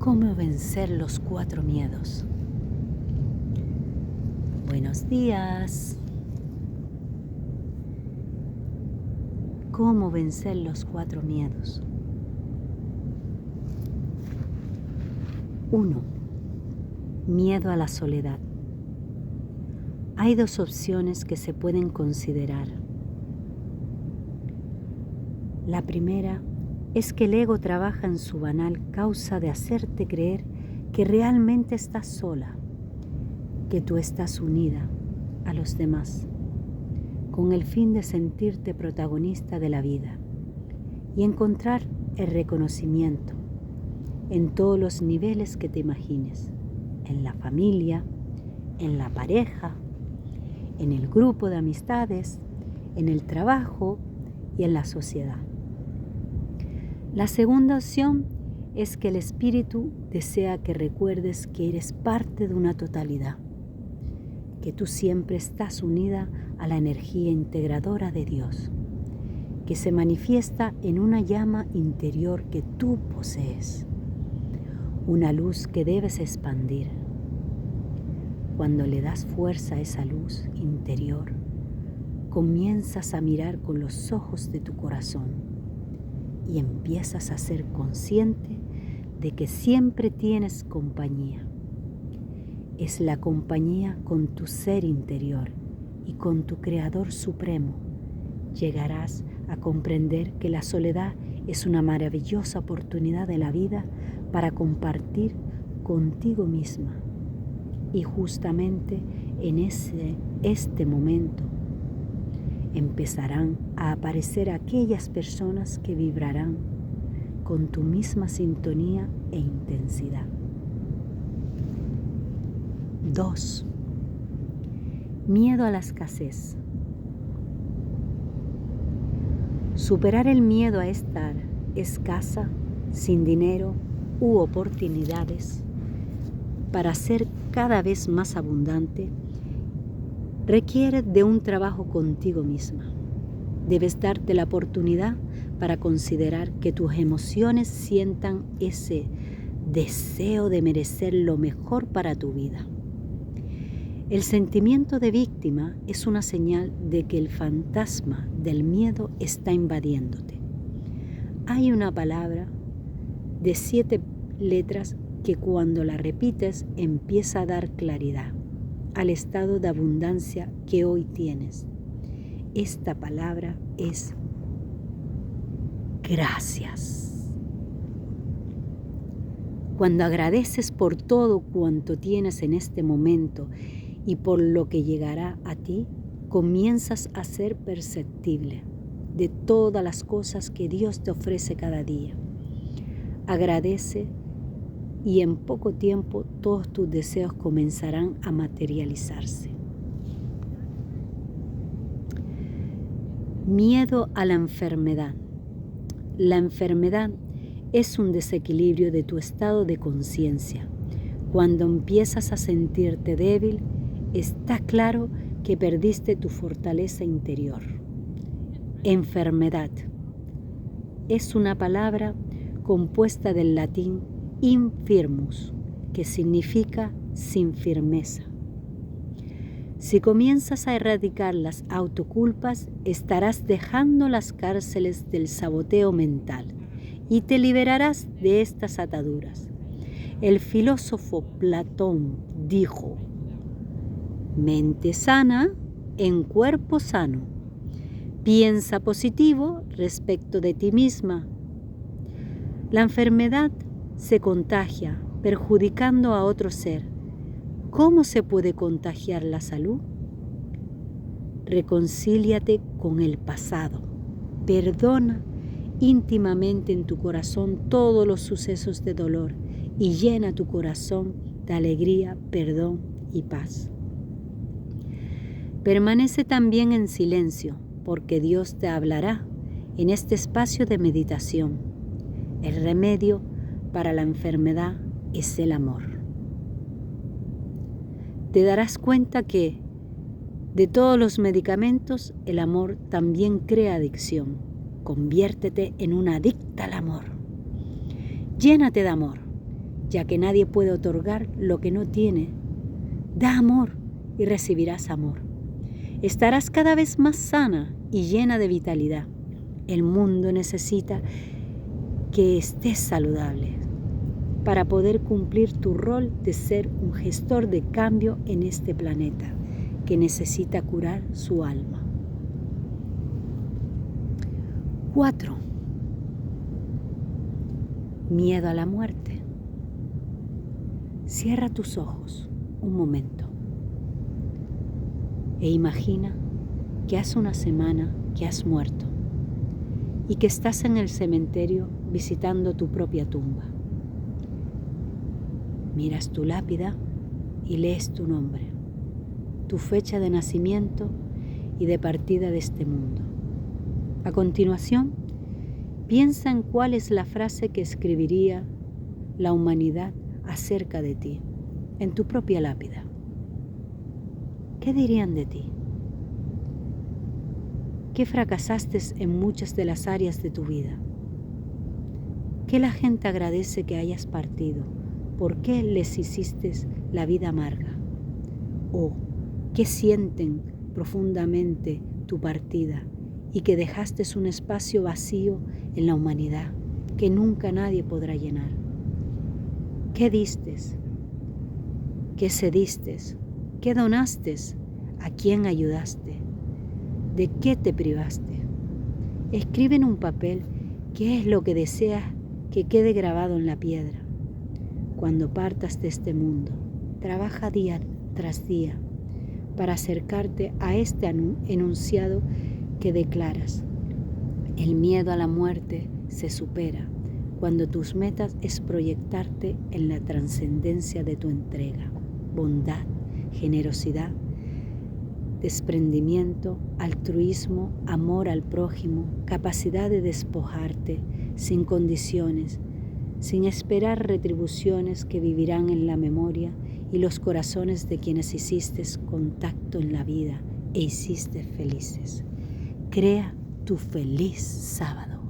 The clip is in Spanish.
¿Cómo vencer los 4 miedos? Buenos días. ¿Cómo vencer los 4 miedos? 1. Miedo a la soledad. Hay 2 opciones que se pueden considerar. La primera es que el ego trabaja en su banal causa de hacerte creer que realmente estás sola, que tú estás unida a los demás, con el fin de sentirte protagonista de la vida y encontrar el reconocimiento en todos los niveles que te imagines, en la familia, en la pareja, en el grupo de amistades, en el trabajo y en la sociedad. La segunda opción es que el espíritu desea que recuerdes que eres parte de una totalidad, que tú siempre estás unida a la energía integradora de Dios, que se manifiesta en una llama interior que tú posees, una luz que debes expandir. Cuando le das fuerza a esa luz interior, comienzas a mirar con los ojos de tu corazón y empiezas a ser consciente de que siempre tienes compañía. Es la compañía con tu ser interior y con tu Creador Supremo. Llegarás a comprender que la soledad es una maravillosa oportunidad de la vida para compartir contigo misma. Y justamente en este momento empezarán a aparecer aquellas personas que vibrarán con tu misma sintonía e intensidad. 2. Miedo a la escasez. Superar el miedo a estar escasa, sin dinero u oportunidades, para ser cada vez más abundante, requiere de un trabajo contigo misma. Debes darte la oportunidad para considerar que tus emociones sientan ese deseo de merecer lo mejor para tu vida. El sentimiento de víctima es una señal de que el fantasma del miedo está invadiéndote. Hay una palabra de 7 letras que cuando la repites empieza a dar claridad al estado de abundancia que hoy tienes. Esta palabra es gracias. Cuando agradeces por todo cuanto tienes en este momento y por lo que llegará a ti, comienzas a ser perceptible de todas las cosas que Dios te ofrece cada día. Agradece y en poco tiempo todos tus deseos comenzarán a materializarse. Miedo a la enfermedad. La enfermedad es un desequilibrio de tu estado de conciencia. Cuando empiezas a sentirte débil, está claro que perdiste tu fortaleza interior. Enfermedad es una palabra compuesta del latín infirmus, que significa sin firmeza. Si comienzas a erradicar las autoculpas, estarás dejando las cárceles del saboteo mental y te liberarás de estas ataduras. El filósofo Platón dijo: mente sana en cuerpo sano. Piensa positivo respecto de ti misma. La enfermedad se contagia, perjudicando a otro ser. ¿Cómo se puede contagiar la salud? Reconcíliate con el pasado. Perdona íntimamente en tu corazón todos los sucesos de dolor y llena tu corazón de alegría, perdón y paz. Permanece también en silencio, porque Dios te hablará en este espacio de meditación. El remedio para la enfermedad es el amor. Te darás cuenta que de todos los medicamentos, el amor también crea adicción. Conviértete en una adicta al amor. Llénate de amor. ya que nadie puede otorgar lo que no tiene. Da amor y recibirás amor. Estarás cada vez más sana y llena de vitalidad. El mundo necesita que estés saludable para poder cumplir tu rol de ser un gestor de cambio en este planeta que necesita curar su alma. 4. Miedo a la muerte. Cierra tus ojos un momento e imagina que hace una semana que has muerto y que estás en el cementerio visitando tu propia tumba. Miras tu lápida y lees tu nombre, tu fecha de nacimiento y de partida de este mundo. A continuación, piensa en cuál es la frase que escribiría la humanidad acerca de ti, en tu propia lápida. ¿Qué dirían de ti? ¿Qué fracasaste en muchas de las áreas de tu vida? ¿Qué la gente agradece que hayas partido? ¿Por qué les hiciste la vida amarga? ¿O qué sienten profundamente tu partida y que dejaste un espacio vacío en la humanidad que nunca nadie podrá llenar? ¿Qué diste? ¿Qué cediste? ¿Qué donaste? ¿A quién ayudaste? ¿De qué te privaste? Escribe en un papel qué es lo que deseas que quede grabado en la piedra. Cuando partas de este mundo, trabaja día tras día para acercarte a este enunciado que declaras. El miedo a la muerte se supera cuando tus metas es proyectarte en la trascendencia de tu entrega, bondad, generosidad, desprendimiento, altruismo, amor al prójimo, capacidad de despojarte sin condiciones, sin esperar retribuciones que vivirán en la memoria y los corazones de quienes hiciste contacto en la vida e hiciste felices. Crea tu feliz sábado.